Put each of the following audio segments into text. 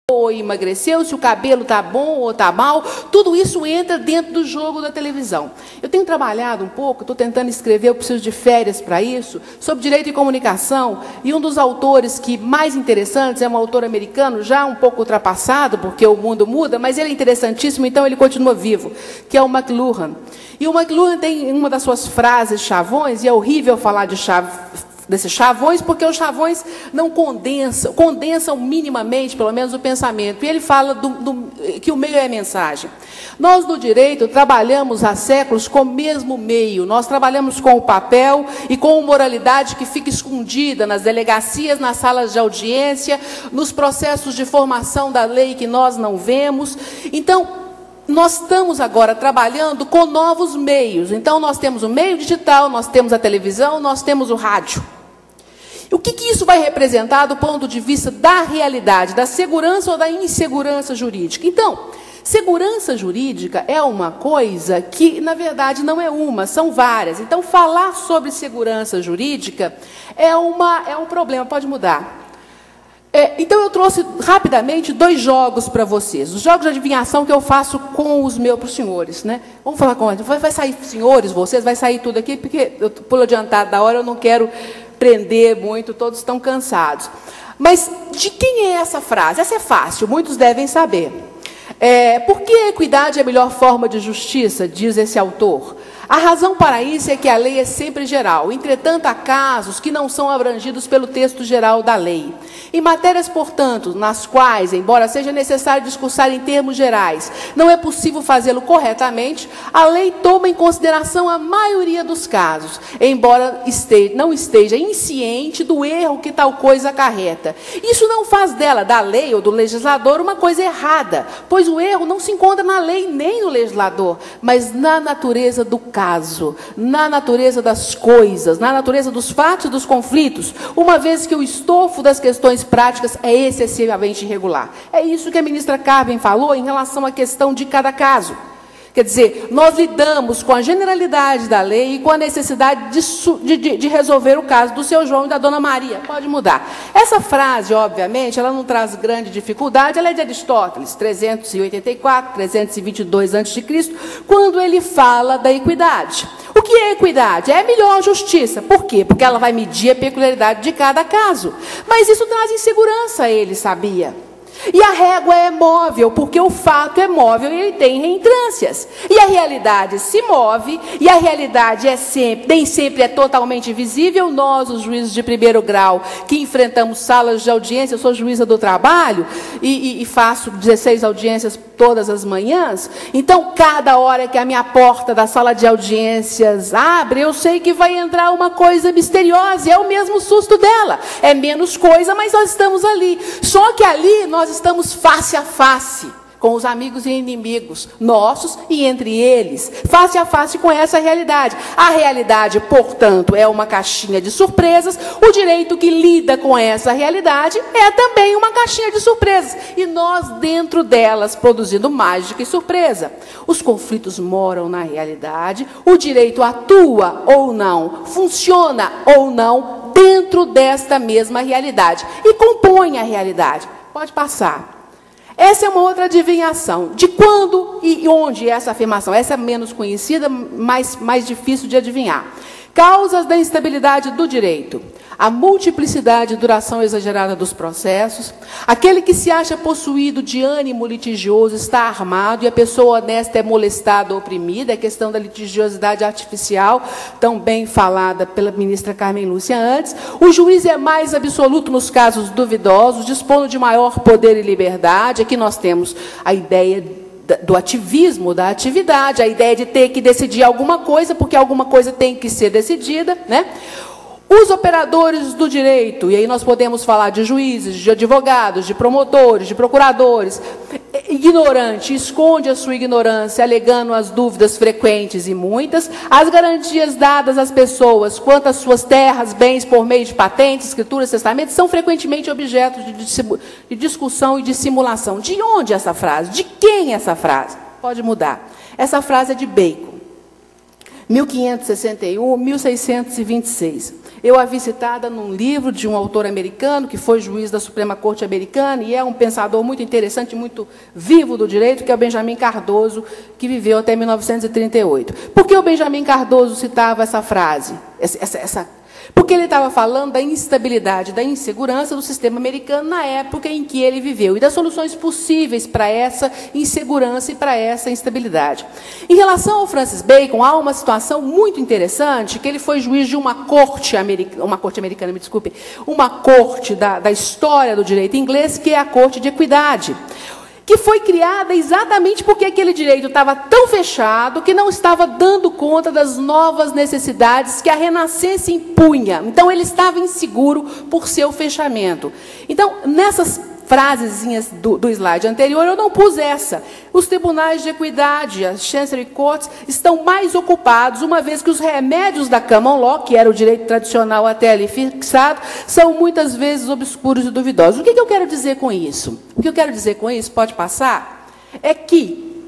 ou emagreceu, se o cabelo está bom ou está mal, tudo isso entra dentro do jogo da televisão. Eu tenho trabalhado um pouco, estou tentando escrever, eu preciso de férias para isso, sobre direito e comunicação, e um dos autores que mais interessantes é um autor americano, já um pouco ultrapassado, porque o mundo muda, mas ele é interessantíssimo, então ele continua vivo, que é o McLuhan. E o McLuhan tem uma das suas frases chavões, e é horrível falar desses chavões, porque os chavões não condensam minimamente, pelo menos, o pensamento. E ele fala que o meio é a mensagem. Nós, no direito, trabalhamos há séculos com o mesmo meio. Nós trabalhamos com o papel e com a moralidade que fica escondida nas delegacias, nas salas de audiência, nos processos de formação da lei que nós não vemos. Então, nós estamos agora trabalhando com novos meios. Então, nós temos o meio digital, nós temos a televisão, nós temos o rádio. E o que isso vai representar do ponto de vista da realidade, da segurança ou da insegurança jurídica? Então, segurança jurídica é uma coisa que, na verdade, não é uma, são várias. Então, falar sobre segurança jurídica é um problema, pode mudar. Então, eu trouxe rapidamente 2 jogos para vocês. Os jogos de adivinhação que eu faço com os meus, para os senhores, né? Vamos falar com eles. Vai sair, senhores, vocês, vai sair tudo aqui, porque eu pulo adiantado da hora, eu não quero prender muito, todos estão cansados. Mas de quem é essa frase? Essa é fácil, muitos devem saber. Por que a equidade é a melhor forma de justiça, diz esse autor? A razão para isso é que a lei é sempre geral. Entretanto, há casos que não são abrangidos pelo texto geral da lei. Em matérias, portanto, nas quais, embora seja necessário discursar em termos gerais, não é possível fazê-lo corretamente, a lei toma em consideração a maioria dos casos, embora não esteja insciente do erro que tal coisa acarreta. Isso não faz dela, da lei ou do legislador, uma coisa errada, pois o erro não se encontra na lei nem no legislador, mas na natureza do caso, na natureza das coisas, na natureza dos fatos e dos conflitos, uma vez que o estofo das questões práticas é excessivamente irregular. É isso que a ministra Carmen falou em relação à questão de cada caso. Quer dizer, nós lidamos com a generalidade da lei e com a necessidade de resolver o caso do seu João e da dona Maria. Pode mudar. Essa frase, obviamente, ela não traz grande dificuldade, ela é de Aristóteles, 384, 322 a.C., quando ele fala da equidade. O que é equidade? É a melhor justiça. Por quê? Porque ela vai medir a peculiaridade de cada caso. Mas isso traz insegurança, ele sabia. E a régua é móvel, porque o fato é móvel e ele tem reentrâncias. E a realidade se move, e a realidade nem sempre é totalmente visível. Nós, os juízes de primeiro grau, que enfrentamos salas de audiência, eu sou juíza do trabalho, e faço 16 audiências todas as manhãs. Então, cada hora que a minha porta da sala de audiências abre, eu sei que vai entrar uma coisa misteriosa, e é o mesmo susto dela. É menos coisa, mas nós estamos ali. Só que ali nós estamos face a face com os amigos e inimigos nossos e entre eles, face a face com essa realidade. A realidade, portanto, é uma caixinha de surpresas. O direito que lida com essa realidade é também uma caixinha de surpresas. E nós, dentro delas, produzindo mágica e surpresa. Os conflitos moram na realidade, o direito atua ou não, funciona ou não, dentro desta mesma realidade. E compõe a realidade. Pode passar. Essa é uma outra adivinhação. De quando e onde é essa afirmação? Essa é menos conhecida, mais difícil de adivinhar. Causas da instabilidade do direito. A multiplicidade e duração exagerada dos processos. Aquele que se acha possuído de ânimo litigioso está armado e a pessoa honesta é molestada ou oprimida. É a questão da litigiosidade artificial, tão bem falada pela ministra Carmen Lúcia antes. O juiz é mais absoluto nos casos duvidosos, dispondo de maior poder e liberdade. Aqui nós temos a ideia do ativismo, da atividade, a ideia de ter que decidir alguma coisa, porque alguma coisa tem que ser decidida, né? Os operadores do direito, e aí nós podemos falar de juízes, de advogados, de promotores, de procuradores, ignorante, esconde a sua ignorância, alegando as dúvidas frequentes e muitas, as garantias dadas às pessoas quanto às suas terras, bens por meio de patentes, escrituras, testamentos, são frequentemente objetos de discussão e de simulação. De onde essa frase? De quem essa frase? Pode mudar. Essa frase é de Bacon, 1561, 1626. Eu a vi citada num livro de um autor americano, que foi juiz da Suprema Corte americana, e é um pensador muito interessante, muito vivo do direito, que é o Benjamin Cardoso, que viveu até 1938. Por que o Benjamin Cardoso citava essa frase? Porque ele estava falando da instabilidade, da insegurança do sistema americano na época em que ele viveu, e das soluções possíveis para essa insegurança e para essa instabilidade. Em relação ao Francis Bacon, há uma situação muito interessante, que ele foi juiz de uma corte americana, me desculpe, uma corte da história do direito inglês, que é a Corte de Equidade, que foi criada exatamente porque aquele direito estava tão fechado que não estava dando conta das novas necessidades que a Renascença impunha. Então, ele estava inseguro por seu fechamento. Então, nessas frasezinhas do slide anterior, eu não pus essa. Os tribunais de equidade, as Chancery Courts, estão mais ocupados, uma vez que os remédios da Common Law, que era o direito tradicional até ali fixado, são muitas vezes obscuros e duvidosos. O que eu quero dizer com isso? O que eu quero dizer com isso, pode passar, é que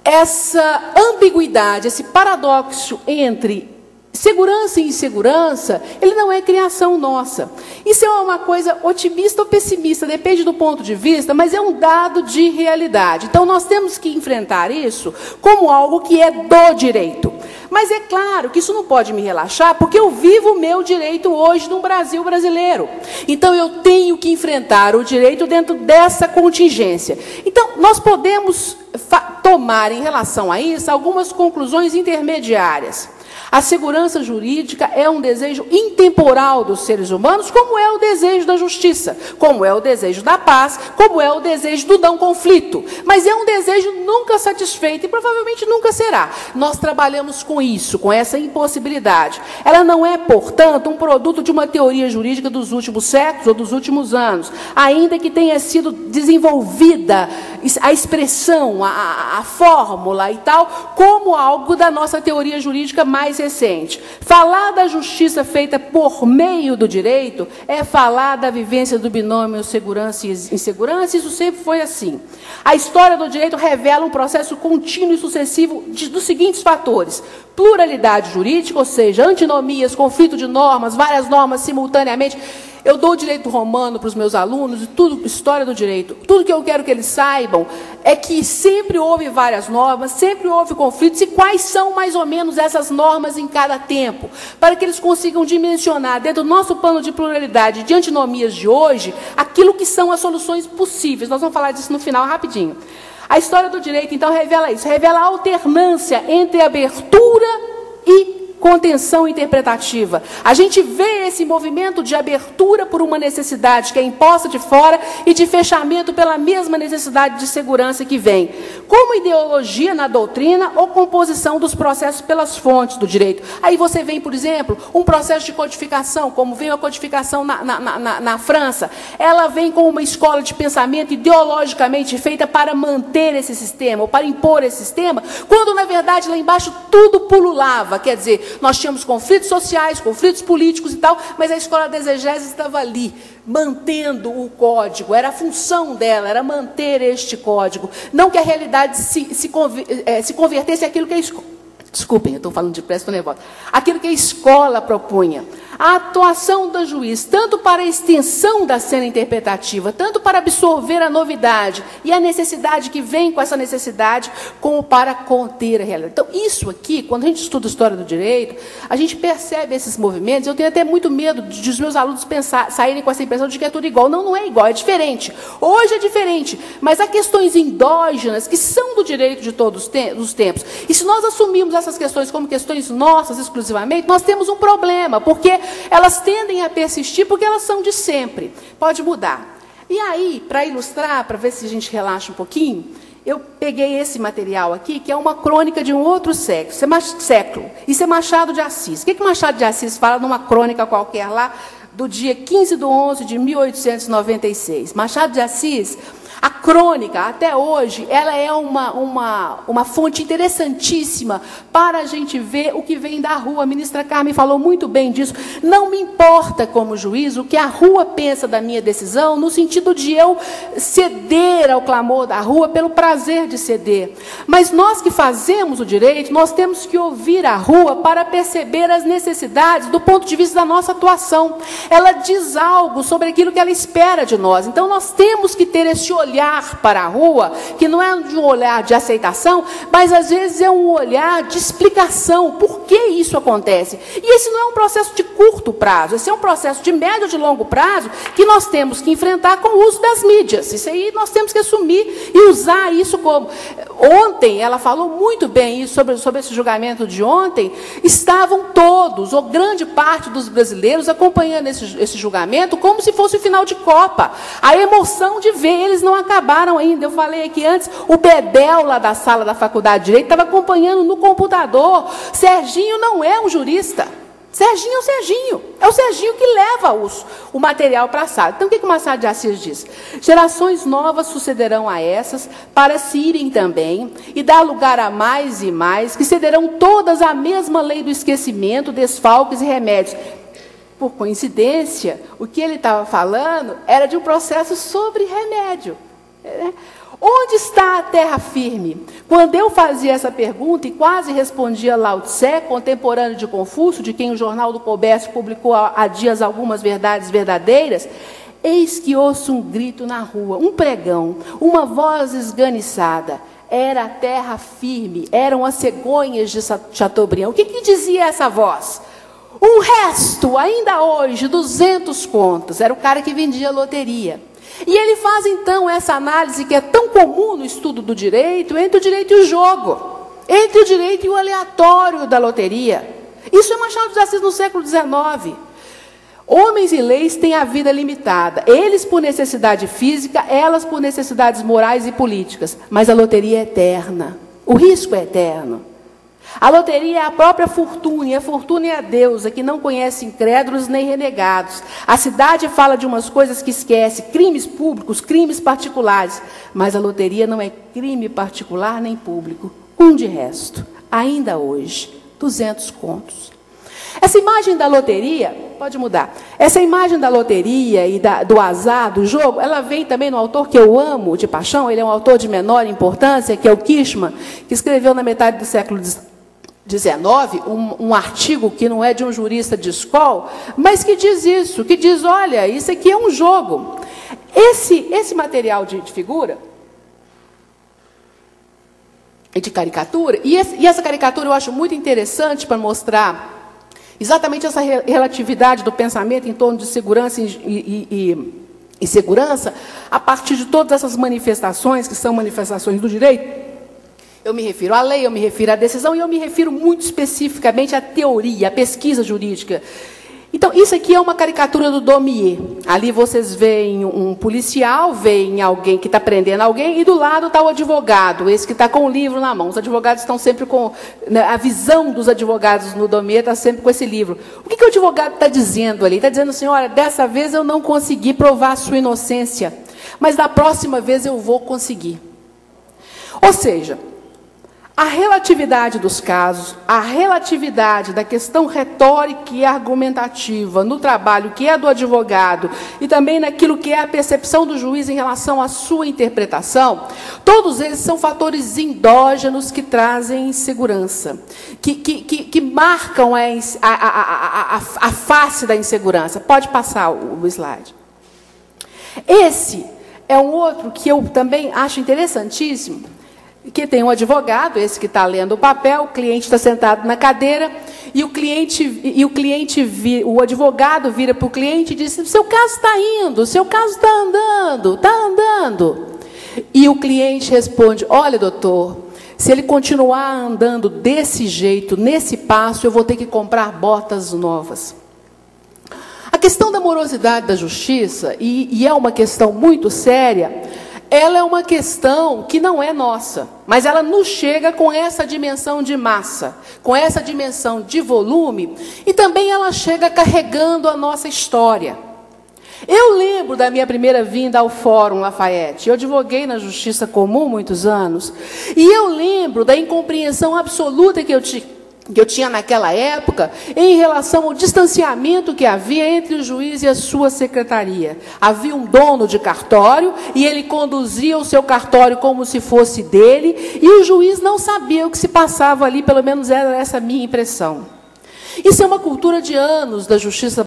essa ambiguidade, esse paradoxo entre segurança e insegurança, ele não é criação nossa. Isso é uma coisa otimista ou pessimista, depende do ponto de vista, mas é um dado de realidade. Então, nós temos que enfrentar isso como algo que é do direito. Mas é claro que isso não pode me relaxar, porque eu vivo o meu direito hoje no Brasil brasileiro. Então, eu tenho que enfrentar o direito dentro dessa contingência. Então, nós podemos tomar, em relação a isso, algumas conclusões intermediárias. A segurança jurídica é um desejo intemporal dos seres humanos, como é o desejo da justiça, como é o desejo da paz, como é o desejo do não conflito. Mas é um desejo nunca satisfeito e provavelmente nunca será. Nós trabalhamos com isso, com essa impossibilidade. Ela não é, portanto, um produto de uma teoria jurídica dos últimos séculos ou dos últimos anos, ainda que tenha sido desenvolvida a expressão, a fórmula e tal, como algo da nossa teoria jurídica mais recente. Falar da justiça feita por meio do direito é falar da vivência do binômio segurança e insegurança, isso sempre foi assim. A história do direito revela um processo contínuo e sucessivo dos seguintes fatores: pluralidade jurídica, ou seja, antinomias, conflito de normas, várias normas simultaneamente. Eu dou o direito romano para os meus alunos, e tudo, história do direito. Tudo que eu quero que eles saibam é que sempre houve várias normas, sempre houve conflitos, e quais são mais ou menos essas normas em cada tempo, para que eles consigam dimensionar, dentro do nosso plano de pluralidade de antinomias de hoje, aquilo que são as soluções possíveis. Nós vamos falar disso no final, rapidinho. A história do direito, então, revela isso, revela a alternância entre abertura e contenção interpretativa. A gente vê esse movimento de abertura por uma necessidade que é imposta de fora e de fechamento pela mesma necessidade de segurança que vem. Como ideologia na doutrina ou composição dos processos pelas fontes do direito. Aí você vem, por exemplo, um processo de codificação, como vem a codificação na França. Ela vem com uma escola de pensamento ideologicamente feita para manter esse sistema, ou para impor esse sistema, quando, na verdade, lá embaixo tudo pululava. Quer dizer, nós tínhamos conflitos sociais, conflitos políticos e tal, mas a escola da exegese estava ali, mantendo o código. Era a função dela, era manter este código. Não que a realidade se convertesse àquilo que a escola... Desculpem, eu estou falando depressa, estou nervosa. Aquilo que a escola propunha. A atuação do juiz, tanto para a extensão da cena interpretativa, tanto para absorver a novidade e a necessidade que vem com essa necessidade, como para conter a realidade. Então, isso aqui, quando a gente estuda a história do direito, a gente percebe esses movimentos. Eu tenho até muito medo de os meus alunos saírem com essa impressão de que é tudo igual. Não, não é igual, é diferente. Hoje é diferente, mas há questões endógenas que são do direito de todos os tempos. E se nós assumirmos essas questões como questões nossas exclusivamente, nós temos um problema, porque elas tendem a persistir porque elas são de sempre. Pode mudar. E aí, para ilustrar, para ver se a gente relaxa um pouquinho, eu peguei esse material aqui, que é uma crônica de um outro século. Isso é Machado de Assis. O que Machado de Assis fala numa crônica qualquer lá, do dia 15/11 de 1896? Machado de Assis A crônica, até hoje, ela é uma fonte interessantíssima para a gente ver o que vem da rua. A ministra Carmen falou muito bem disso. Não me importa, como juiz, o que a rua pensa da minha decisão, no sentido de eu ceder ao clamor da rua pelo prazer de ceder. Mas nós que fazemos o direito, nós temos que ouvir a rua para perceber as necessidades do ponto de vista da nossa atuação. Ela diz algo sobre aquilo que ela espera de nós. Então, nós temos que ter esse olhar para a rua, que não é um olhar de aceitação, mas às vezes é um olhar de explicação. Por que isso acontece? E esse não é um processo de curto prazo, esse é um processo de médio e de longo prazo que nós temos que enfrentar com o uso das mídias. Isso aí nós temos que assumir e usar isso como... Ontem, ela falou muito bem isso, sobre esse julgamento de ontem, estavam todos, ou grande parte dos brasileiros, acompanhando esse julgamento como se fosse o final de Copa. A emoção de ver, eles não acabaram ainda. Eu falei aqui antes, o Bedel lá da sala da Faculdade de Direito estava acompanhando no computador. Serginho não é um jurista. Serginho é o Serginho. É o Serginho que leva o material para a sala. Então, o que o Machado de Assis diz? Gerações novas sucederão a essas, para se irem também, e dar lugar a mais e mais, que cederão todas à mesma lei do esquecimento, desfalques e remédios. Por coincidência, o que ele estava falando era de um processo sobre remédio. Onde está a terra firme? Quando eu fazia essa pergunta e quase respondia Lao Tse, contemporâneo de Confúcio, de quem o Jornal do Comércio publicou há dias algumas verdades verdadeiras, eis que ouço um grito na rua, um pregão, uma voz esganiçada. Era a terra firme, eram as cegonhas de Chateaubriand. O que dizia essa voz? Um resto, ainda hoje, 200 contos. Era o cara que vendia loteria. E ele faz, então, essa análise que é tão comum no estudo do direito, entre o direito e o jogo, entre o direito e o aleatório da loteria. Isso é Machado de Assis no século XIX. Homens e leis têm a vida limitada. Eles por necessidade física, elas por necessidades morais e políticas. Mas a loteria é eterna. O risco é eterno. A loteria é a própria fortuna, e a fortuna é a deusa, que não conhece incrédulos nem renegados. A cidade fala de umas coisas que esquece, crimes públicos, crimes particulares. Mas a loteria não é crime particular nem público. De resto, ainda hoje, 200 contos. Essa imagem da loteria, pode mudar, essa imagem da loteria e do azar, do jogo, ela vem também no autor que eu amo de paixão, ele é um autor de menor importância, que é o Kishman, que escreveu na metade do século XIX, um artigo que não é de um jurista de escola, mas que diz isso, que diz, olha, isso aqui é um jogo. Esse material de figura, de caricatura, e essa caricatura eu acho muito interessante para mostrar exatamente essa relatividade do pensamento em torno de segurança e segurança, a partir de todas essas manifestações, que são manifestações do direito. Eu me refiro à lei, eu me refiro à decisão, e eu me refiro muito especificamente à teoria, à pesquisa jurídica. Então, isso aqui é uma caricatura do Daumier. Ali vocês veem um policial, veem alguém que está prendendo alguém, e do lado está o advogado, esse que está com o livro na mão. Os advogados estão sempre com... Né, a visão dos advogados no Daumier está sempre com esse livro. O que o advogado está dizendo ali? Está dizendo assim, olha, dessa vez eu não consegui provar a sua inocência, mas da próxima vez eu vou conseguir. Ou seja, a relatividade dos casos, a relatividade da questão retórica e argumentativa no trabalho que é do advogado e também naquilo que é a percepção do juiz em relação à sua interpretação, todos eles são fatores endógenos que trazem insegurança, que marcam a face da insegurança. Pode passar o slide. Esse é um outro que eu também acho interessantíssimo, que tem um advogado, esse que está lendo o papel, o cliente está sentado na cadeira, e o advogado vira para o cliente e diz, seu caso está indo, seu caso está andando. E o cliente responde, olha, doutor, se ele continuar andando desse jeito, nesse passo, eu vou ter que comprar botas novas. A questão da morosidade da justiça, e é uma questão muito séria, ela é uma questão que não é nossa, mas ela nos chega com essa dimensão de massa, com essa dimensão de volume, e também ela chega carregando a nossa história. Eu lembro lembro da minha primeira vinda ao Fórum Lafayette. Eu advoguei na Justiça Comum muitos anos. E eu lembro da incompreensão absoluta que eu tinha naquela época em relação ao distanciamento que havia entre o juiz e a sua secretaria. Havia um dono de cartório e ele conduzia o seu cartório como se fosse dele, e o juiz não sabia o que se passava ali, pelo menos era essa a minha impressão. Isso é uma cultura de anos da justiça